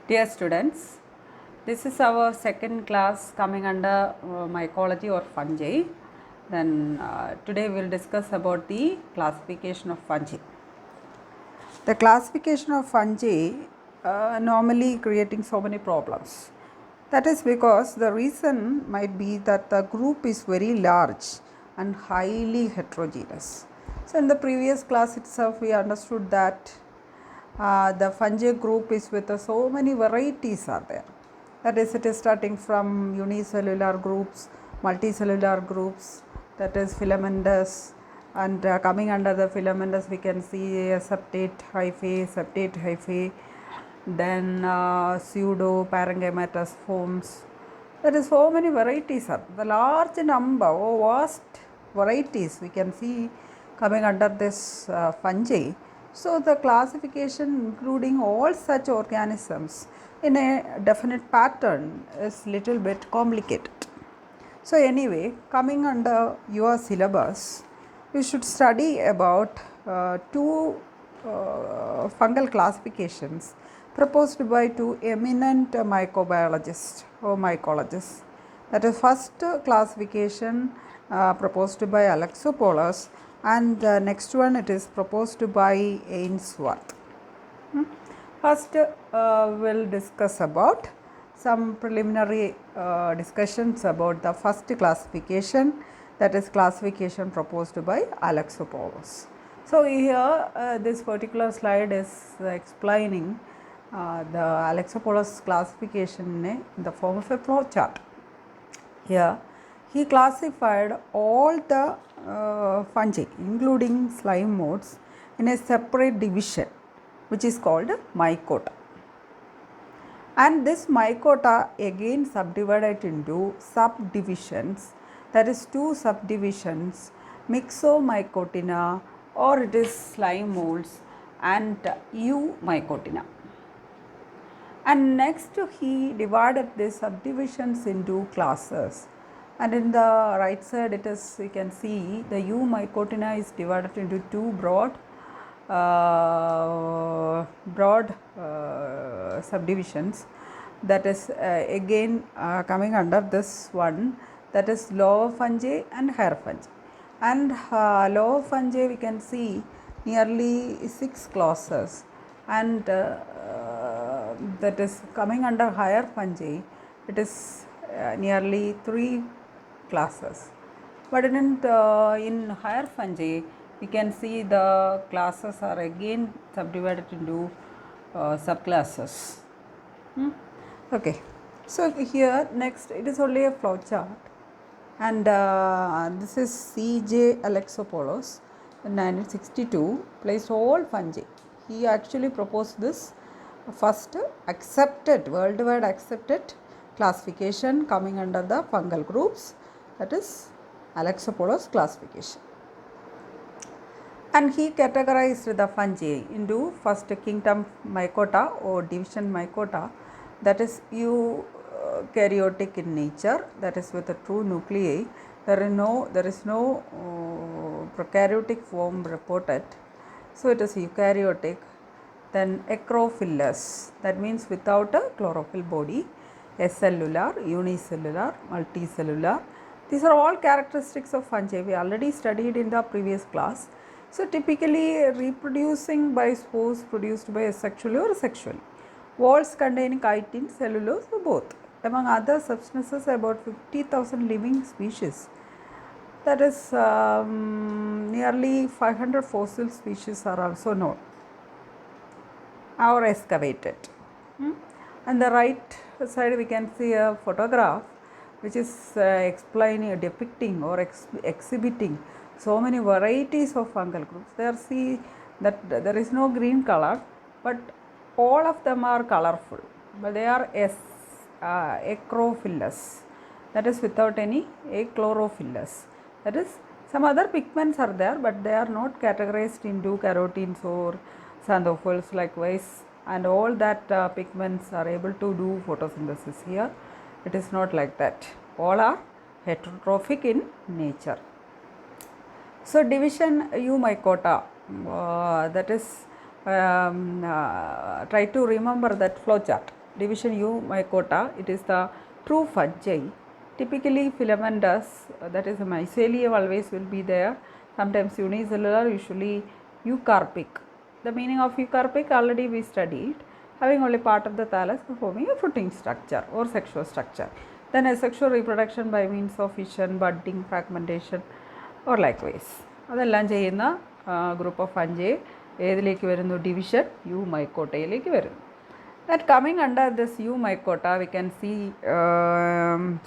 Dear students, this is our second class coming under mycology or fungi. Then today we will discuss about the classification of fungi. The classification of fungi normally creating so many problems. That is because the reason might be that the group is very large and highly heterogeneous. So in the previous class itself we understood that the fungi group is with so many varieties are there. That is, it is starting from unicellular groups, multicellular groups, that is filamentous, and coming under the filamentous we can see a septate hyphae, then pseudo parenchymatous forms. There is so many varieties are the large number or vast varieties we can see coming under this fungi. So the classification including all such organisms in a definite pattern is little bit complicated. So anyway, coming under your syllabus, you should study about two fungal classifications proposed by two eminent microbiologists or mycologists. That is, first classification proposed by Alexopoulos, and the next one it is proposed by Ainsworth. First we'll discuss about some preliminary discussions about the first classification, that is classification proposed by Alexopoulos. So here this particular slide is explaining the Alexopoulos classification in the form of a flow chart. Here he classified all the fungi including slime modes in a separate division which is called mycota. And this mycota again subdivided into subdivisions, that is two subdivisions, Myxomycotina or it is slime molds and Eumycotina. And next he divided these subdivisions into classes, and in the right side it is, you can see the Eumycotina is divided into two broad subdivisions, that is again coming under this one, that is lower fungi and higher fungi. And lower fungi we can see nearly 6 classes, and that is coming under higher fungi, it is nearly 3 classes. But in higher fungi we can see the classes are again subdivided into subclasses. Okay, so here next it is only a flow chart, and this is C.J. Alexopoulos in 1962 placed all fungi. He actually proposed this first accepted, worldwide accepted classification coming under the fungal groups, that is Alexopoulos classification. And he categorized the fungi into first kingdom mycota or division mycota, that is eukaryotic in nature, that is with a true nuclei. There is no prokaryotic form reported, so it is eukaryotic. Then acrophilous, that means without a chlorophyll body, acellular, unicellular, multicellular. These are all characteristics of fungi we already studied in the previous class. So typically reproducing by spores produced by asexually or sexually. Walls containing chitin, cellulose or both. Among other substances, about 50,000 living species. That is nearly 500 fossil species are also known or excavated. On the right side we can see a photograph which is explaining, depicting or exhibiting so many varieties of fungal groups. There see that there is no green color, but all of them are colorful, but they are acrophilous, that is without any achlorophilous. That is, some other pigments are there, but they are not categorized into carotenes or xanthophylls likewise, and all that pigments are able to do photosynthesis. Here it is not like that, all are heterotrophic in nature. So division Eumycota, that is try to remember that flow chart. division U mycota, it is the true fungi. Typically filamentous, that is a mycelium always will be there, sometimes unicellular, usually eucarpic. The meaning of eucarpic already we studied, having only part of the thallus performing a fruiting structure or sexual structure. Then asexual reproduction by means of fission, budding, fragmentation or likewise. അതെല്ലാം ചെയ്യുന്ന group of fungi ഏതിലേക്ക് വരുന്നു? Division U മൈക്കോട്ടയിലേക്ക് വരുന്നു. That coming under this U mycota, we can see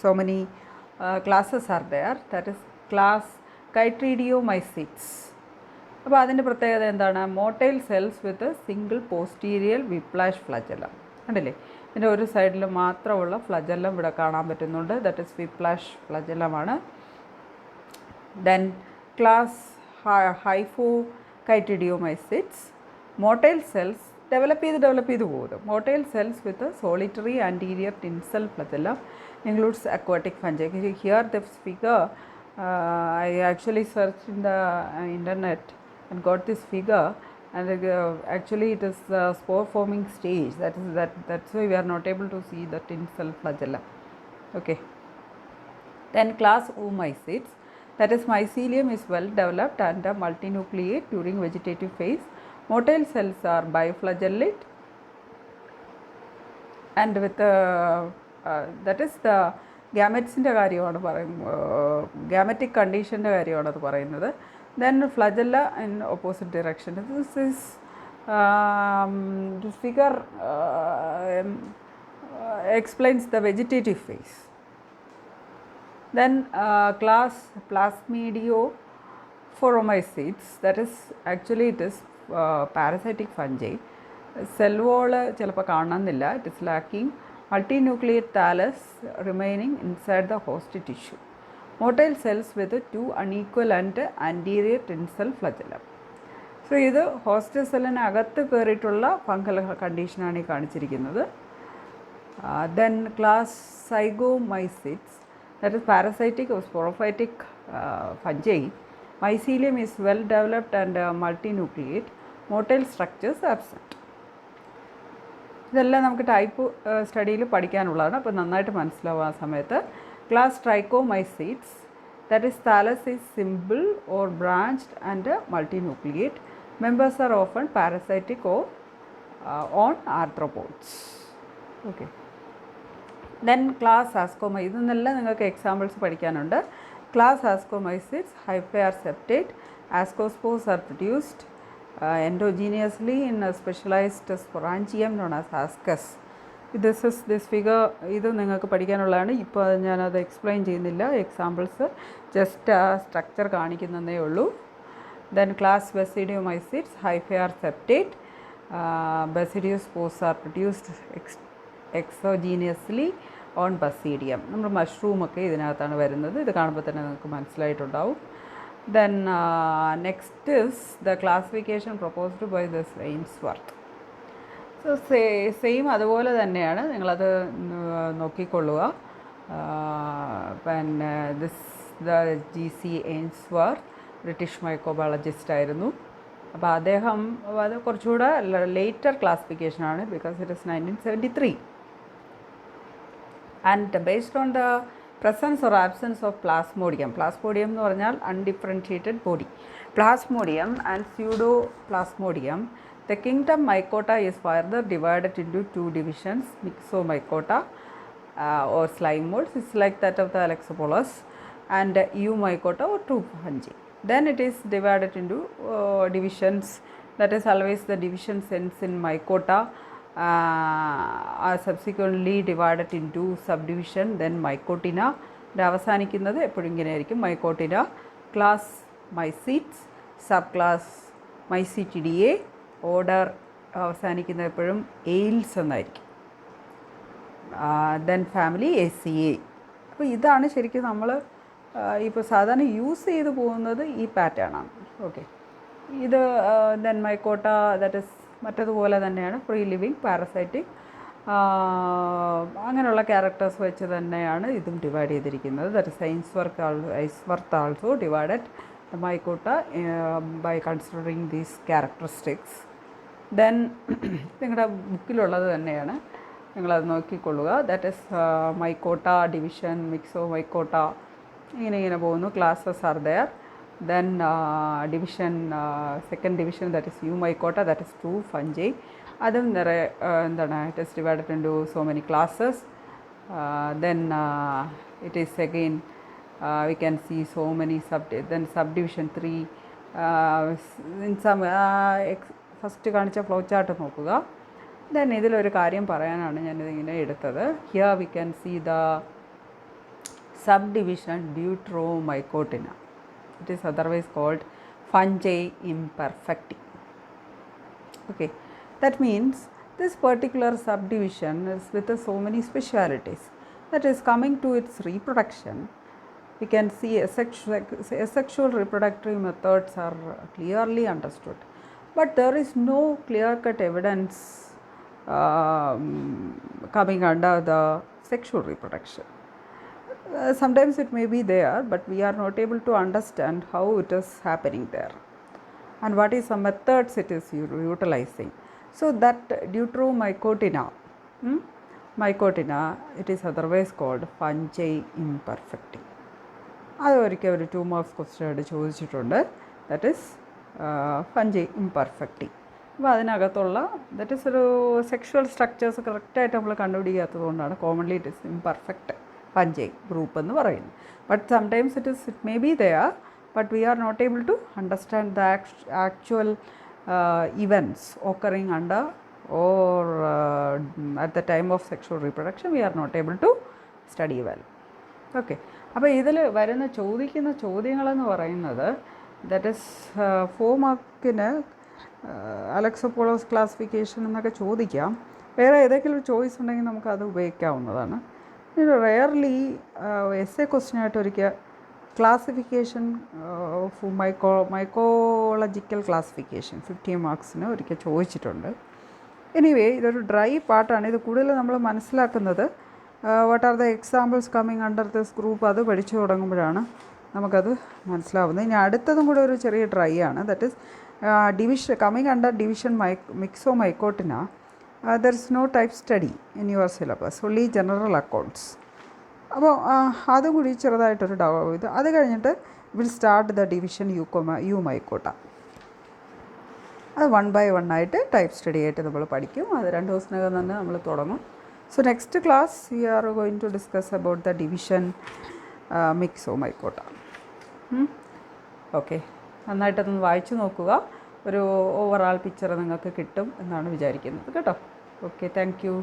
so many classes are there. That is class Chytridiomycetes. അപ്പോൾ അതിൻ്റെ പ്രത്യേകത എന്താണ്? Motile cells with single posterior whiplash flagellum. കണ്ടില്ലേ, ഇതിൻ്റെ ഒരു സൈഡിൽ മാത്രമുള്ള ഫ്ലജല്ലം ഇവിടെ കാണാൻ പറ്റുന്നുണ്ട്. ദാറ്റ് ഇസ് വിപ്ലാഷ് ഫ്ലജല്ലമാണ്. Then class hypho Chytridiomycetes. Motile cells develop ചെയ്ത് പോകും. Motile cells with solitary anterior tinsel flagellum includes aquatic fungi. Here this figure, I actually searched in the internet and got this figure, and actually it is the spore forming stage. That's why we are not able to see the tinsel flagella. Okay. Then class Oomycetes, that is mycelium is well developed and multinucleate during vegetative phase. Motile cells are biflagellate and with that is the gametesൻ്റെ കാര്യമാണ് gametic conditionൻ്റെ കാര്യമാണ് അത് പറയുന്നത്. Then flagella in opposite direction. This is this figure explains the vegetative phase. Then class Plasmodiopforomycetes, that is actually it is parasitic fungi. Cell wall ചിലപ്പോൾ കാണണമെന്നില്ല. It is lacking multinucleate thallus remaining inside the host tissue. Motile cells with two unequal and anterior tinsel flagellum. So ഇത് host സെല്ലിനകത്ത് കയറിയിട്ടുള്ള fungal കണ്ടീഷനാണ് ഈ കാണിച്ചിരിക്കുന്നത്. Then class Zygomycetes, that is parasitic or sporophytic fungi. Mycelium is well developed and multinucleate. Motile structures absent. ഇതെല്ലാം നമുക്ക് type സ്റ്റഡിയിൽ പഠിക്കാനുള്ളതാണ്. അപ്പോൾ നന്നായിട്ട് മനസ്സിലാവും ആ സമയത്ത്. Class Trichomycetes, that is thallus is simple or branched and multinucleate. Members are often parasitic or on arthropods. Okay. Then class Ascomycetes, ഇതെല്ലാം നിങ്ങൾക്ക് examples പഠിക്കാനുണ്ട്. Class Ascomycetes, hyphae are septate. Ascospores are produced endogenously in a specialized sporangium known as ascus. This figure ഇത് നിങ്ങൾക്ക് പഠിക്കാനുള്ളതാണ്. ഇപ്പോൾ ഞാനത് explain ചെയ്യുന്നില്ല. Examples just ആ structure കാണിക്കുന്നതേ ഉള്ളൂ. Then class Basidiomycetes, hyphae are septate. Basidiospores are produced exogenously on basidium. നമ്മൾ മഷ്റൂമൊക്കെ ഇതിനകത്താണ് വരുന്നത്. ഇത് കാണുമ്പോൾ തന്നെ നിങ്ങൾക്ക് മനസ്സിലായിട്ടുണ്ടാവും. Then next is the classification proposed by this Ainsworth. So same അതുപോലെ തന്നെയാണ്, നിങ്ങളത് നോക്കിക്കൊള്ളുക. പിന്നെ ദ GC Ainsworth ബ്രിട്ടീഷ് മൈക്രോബയോളജിസ്റ്റ് ആയിരുന്നു. അപ്പോൾ അദ്ദേഹം അത് കുറച്ചുകൂടെ ലേറ്റർ ക്ലാസിഫിക്കേഷനാണ്, because it is 1973. And based on the presence or absence of plasmodium. Plasmodium എന്ന് പറഞ്ഞാൽ undifferentiated body. Plasmodium and pseudoplasmodium. The kingdom mycota is further divided into two divisions, myxomycota or slime molds. It's like that of the Alexopolus, and eumycota or true fungi. Then it is divided into divisions. That is always the division ends in mycota. Are subsequently divided into subdivision, then mycotina. അവസാനിക്കുന്നത് എപ്പോഴും ഇങ്ങനെ ആയിരിക്കും, mycotina. Class mycetes, subclass mycetidae. Order അവസാനിക്കുന്നത് എപ്പോഴും ales എന്നായിരിക്കും. Then family ACA. അപ്പോൾ ഇതാണ് ശരിക്കും നമ്മൾ ഇപ്പോൾ സാധാരണ യൂസ് ചെയ്ത് പോകുന്നത് ഈ പാറ്റേൺ ആണ്. ഓക്കെ, ഇത് ദെൻ മൈക്കോട്ട, ദാറ്റ് ഇസ് മറ്റതുപോലെ തന്നെയാണ്, ഫ്രീ ലിവിങ്, പാരസൈറ്റിക്, അങ്ങനെയുള്ള ക്യാരക്ടേഴ്സ് വെച്ച് തന്നെയാണ് ഇതും ഡിവൈഡ് ചെയ്തിരിക്കുന്നത്. That is Ainsworth also divided the mycota by considering these characteristics. Then നിങ്ങളുടെ ബുക്കിലുള്ളത് തന്നെയാണ്. നിങ്ങളത് നോക്കിക്കൊള്ളുക. That is mycota, division, myxomycota, ഇങ്ങനെ പോകുന്നു. Classes are there. Then division, second division, that is eumycota, that is 2 fungi. അതും നിറയെ എന്താണ്, it is divided into so many classes. Then it is again we can see so many then subdivision 3 in some first കാണിച്ച flow chart നോക്കുക. Then ഇതിലൊരു കാര്യം പറയാനാണ് ഞാനിതിങ്ങനെ എടുത്തത്. Here we can see the subdivision Deuteromycotina. It is otherwise called fungi imperfecti. Okay, that means this particular subdivision is with so many specialities. That is, coming to its reproduction, we can see asexual reproductory methods are clearly understood, but there is no clear-cut evidence coming under the sexual reproduction. Sometimes it may be there, but we are not able to understand how it is happening there and what is the methods it is utilizing. So that Deuteromycotina, mycotina, it is otherwise called fungi imperfecti. അത് ഒരിക്കൽ ഒരു 2 marks question ആയിട്ട് ചോദിച്ചിട്ടുണ്ട്. That is fungi imperfecti. അപ്പോൾ അതിനകത്തുള്ള that is ഒരു sexual structures കറക്റ്റായിട്ട് നമ്മൾ കണ്ടുപിടിക്കാത്തത് കൊണ്ടാണ് commonly it is imperfect fungi group എന്ന് പറയുന്നത്. But sometimes it may be there, but we are not able to understand the actual events occurring under or at the time of sexual reproduction. We are not able to study well. Okay, അപ്പോൾ ഇതിൽ വരുന്ന ചോദിക്കുന്ന ചോദ്യങ്ങളെന്ന് പറയുന്നത് that is 4 മാർക്കിന് അലക്സോപോളോസ് classification എന്നൊക്കെ ചോദിക്കാം. വേറെ ഏതെങ്കിലും ചോയ്സ് ഉണ്ടെങ്കിൽ നമുക്കത് ഉപയോഗിക്കാവുന്നതാണ്. റെയർലി എസ് എ ക്വസ്റ്റ്യനായിട്ട് ഒരിക്കൽ ക്ലാസിഫിക്കേഷൻ ഓഫ് മൈക്കോളജിക്കൽ ക്ലാസിഫിക്കേഷൻ 15 മാർക്സിന് ഒരിക്കൽ ചോദിച്ചിട്ടുണ്ട്. എനിവേ, ഇതൊരു ഡ്രൈ പാർട്ടാണ്. ഇത് കൂടുതൽ നമ്മൾ മനസ്സിലാക്കുന്നത് what are the examples coming under this group, അത് പഠിച്ചു തുടങ്ങുമ്പോഴാണ് നമുക്കത് മനസ്സിലാവുന്നത്. ഇനി അടുത്തതും കൂടെ ഒരു ചെറിയ ഡ്രൈ ആണ്. That is division coming under division Myxomycotina. There is no type study in your syllabus, only general accounts. അപ്പോൾ അതും കൂടി ചെറുതായിട്ടൊരു ഇത്. അത് കഴിഞ്ഞിട്ട് will start the division Eumycota. അത് 1 by 1 ആയിട്ട് ടൈപ്പ് സ്റ്റഡി ആയിട്ട് നമ്മൾ പഠിക്കും. അത് 2 ദിവസത്തിനകം തന്നെ നമ്മൾ തുടങ്ങും. So next class we are going to discuss about the division Myxomycota. Okay, നന്നായിട്ടൊന്ന് വായിച്ചു നോക്കുക. ഒരു ഓവറാൾ പിക്ചർ നിങ്ങൾക്ക് കിട്ടും എന്നാണ് വിചാരിക്കുന്നത് കേട്ടോ. Okay, thank you.